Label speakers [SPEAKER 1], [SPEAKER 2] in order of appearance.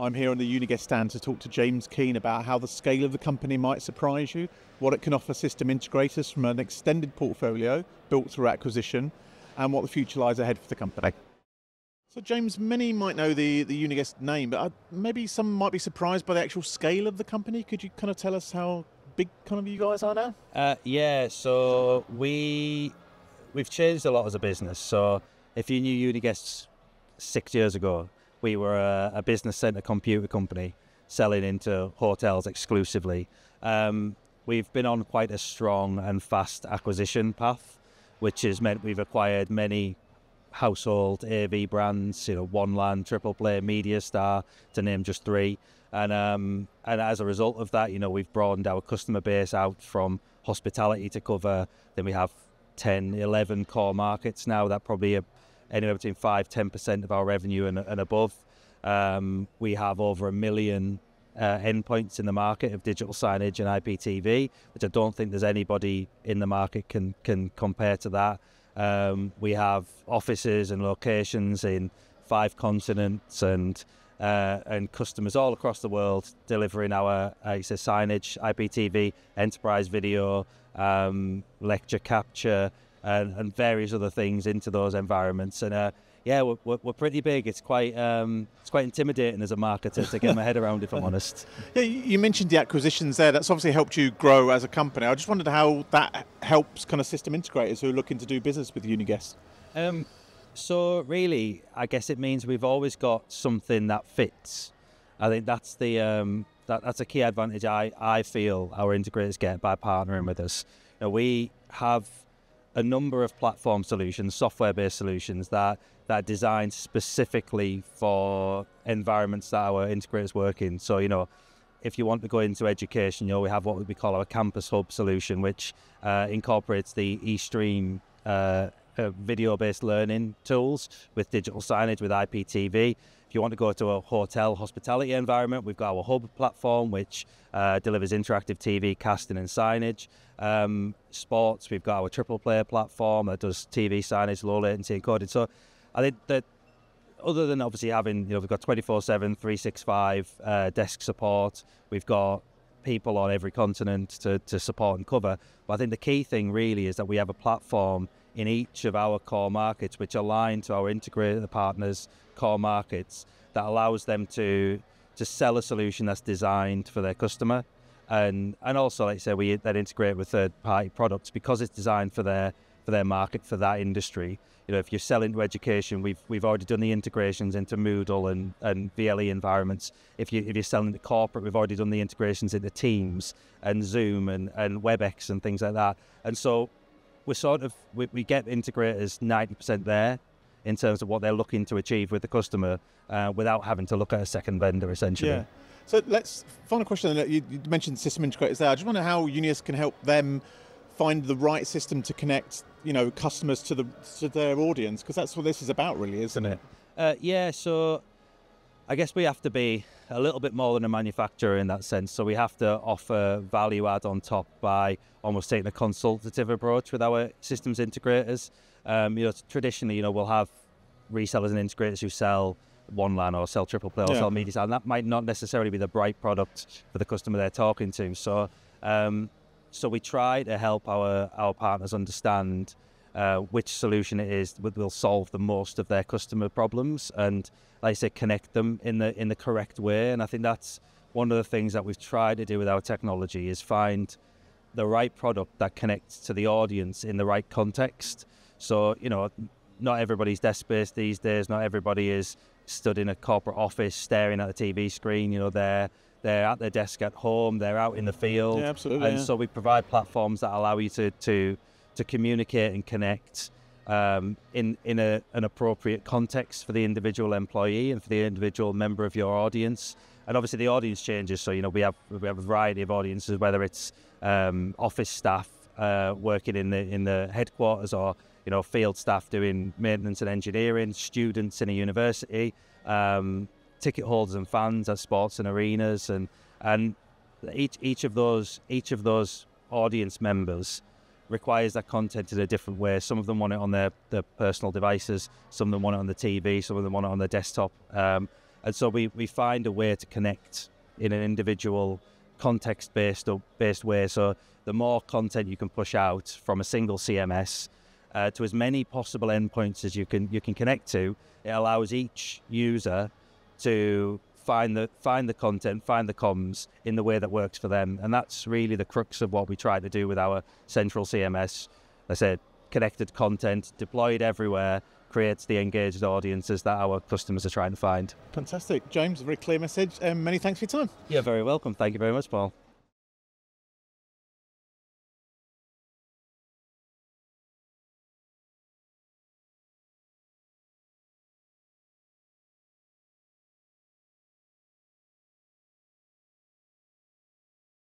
[SPEAKER 1] I'm here on the Uniguest stand to talk to James Keane about how the scale of the company might surprise you, what it can offer system integrators from an extended portfolio built through acquisition, and what the future lies ahead for the company. So James, many might know the Uniguest name, but maybe some might be surprised by the actual scale of the company. Could you kind of tell us how big kind of you guys are now?
[SPEAKER 2] Yeah, so we've changed a lot as a business. So if you knew Uniguest 6 years ago, we were a business centre computer company selling into hotels exclusively. We've been on quite a strong and fast acquisition path, which has meant we've acquired many household AV brands, One Land, Triple Play, Media Star, to name just three. And as a result of that, we've broadened our customer base out from hospitality to cover. Then we have 10, 11 core markets now that probably are anywhere between 5-10% of our revenue and above. We have over 1 million endpoints in the market of digital signage and IPTV, which I don't think there's anybody in the market can compare to that. We have offices and locations in 5 continents and customers all across the world delivering our signage, IPTV, enterprise video, lecture capture, and various other things into those environments. And we're pretty big. It's quite intimidating as a marketer to get my head around, if I'm honest.
[SPEAKER 1] Yeah, you mentioned the acquisitions there. That's obviously helped you grow as a company. I just wondered how that helps kind of system integrators who are looking to do business with Uniguest.
[SPEAKER 2] So really, I guess it means we've always got something that fits. I think that's that's a key advantage I feel our integrators get by partnering with us. We have a number of platform solutions, software-based solutions that are designed specifically for environments that our integrators work in. So, if you want to go into education, we have what we call our Campus Hub solution, which incorporates the eStream video-based learning tools with digital signage, with IPTV. If you want to go to a hotel hospitality environment, we've got our Hub platform, which delivers interactive TV casting and signage. Sports, we've got our Triple Play platform that does TV signage, low latency encoded. So I think that other than obviously having, we've got 24/7, 365 desk support, we've got people on every continent to support and cover. But I think the key thing really is that we have a platform in each of our core markets which align to our integrator partners' core markets that allows them to sell a solution that's designed for their customer. And also, like I say, we then integrate with third-party products because it's designed for their market, for that industry. If you're selling to education, we've already done the integrations into Moodle and VLE environments. If you're selling to corporate, we've already done the integrations into Teams and Zoom and WebEx and things like that. And so we get integrators 90% there in terms of what they're looking to achieve with the customer without having to look at a second vendor, essentially.
[SPEAKER 1] Yeah. So final question. You mentioned system integrators there. I just wonder how Uniguest can help them find the right system to connect, customers to their audience, because that's what this is about, really, isn't it?
[SPEAKER 2] Yeah. So I guess we have to be a little bit more than a manufacturer in that sense. So we have to offer value add on top by almost taking a consultative approach with our systems integrators. Traditionally, we'll have resellers and integrators who sell One Land or sell Triple Play or sell Media Star, and that might not necessarily be the right product for the customer they're talking to. So we try to help our partners understand which solution it is that will solve the most of their customer problems, and, like I say, connect them in the correct way. And I think that's one of the things that we've tried to do with our technology, is find the right product that connects to the audience in the right context. So, not everybody's desk-based these days. Not everybody is stood in a corporate office staring at a TV screen. They're at their desk at home. They're out in the field.
[SPEAKER 1] Yeah, absolutely.
[SPEAKER 2] And so we provide platforms that allow you to communicate and connect in an appropriate context for the individual employee and for the individual member of your audience. And obviously the audience changes. So, we have a variety of audiences, whether it's office staff working in the headquarters, or field staff doing maintenance and engineering, students in a university, ticket holders and fans at sports and arenas, and each of those audience members requires that content in a different way. Some of them want it on their personal devices, some of them want it on the TV, some of them want it on their desktop. And so we find a way to connect in an individual context-based way. So the more content you can push out from a single CMS to as many possible endpoints as you can connect to, it allows each user to find the content, find the comms in the way that works for them. And that's really the crux of what we try to do with our central CMS. I said, connected content, deployed everywhere, creates the engaged audiences that our customers are trying to find.
[SPEAKER 1] Fantastic. James, a very clear message. Many thanks for your time.
[SPEAKER 2] You're very welcome. Thank you very much, Paul.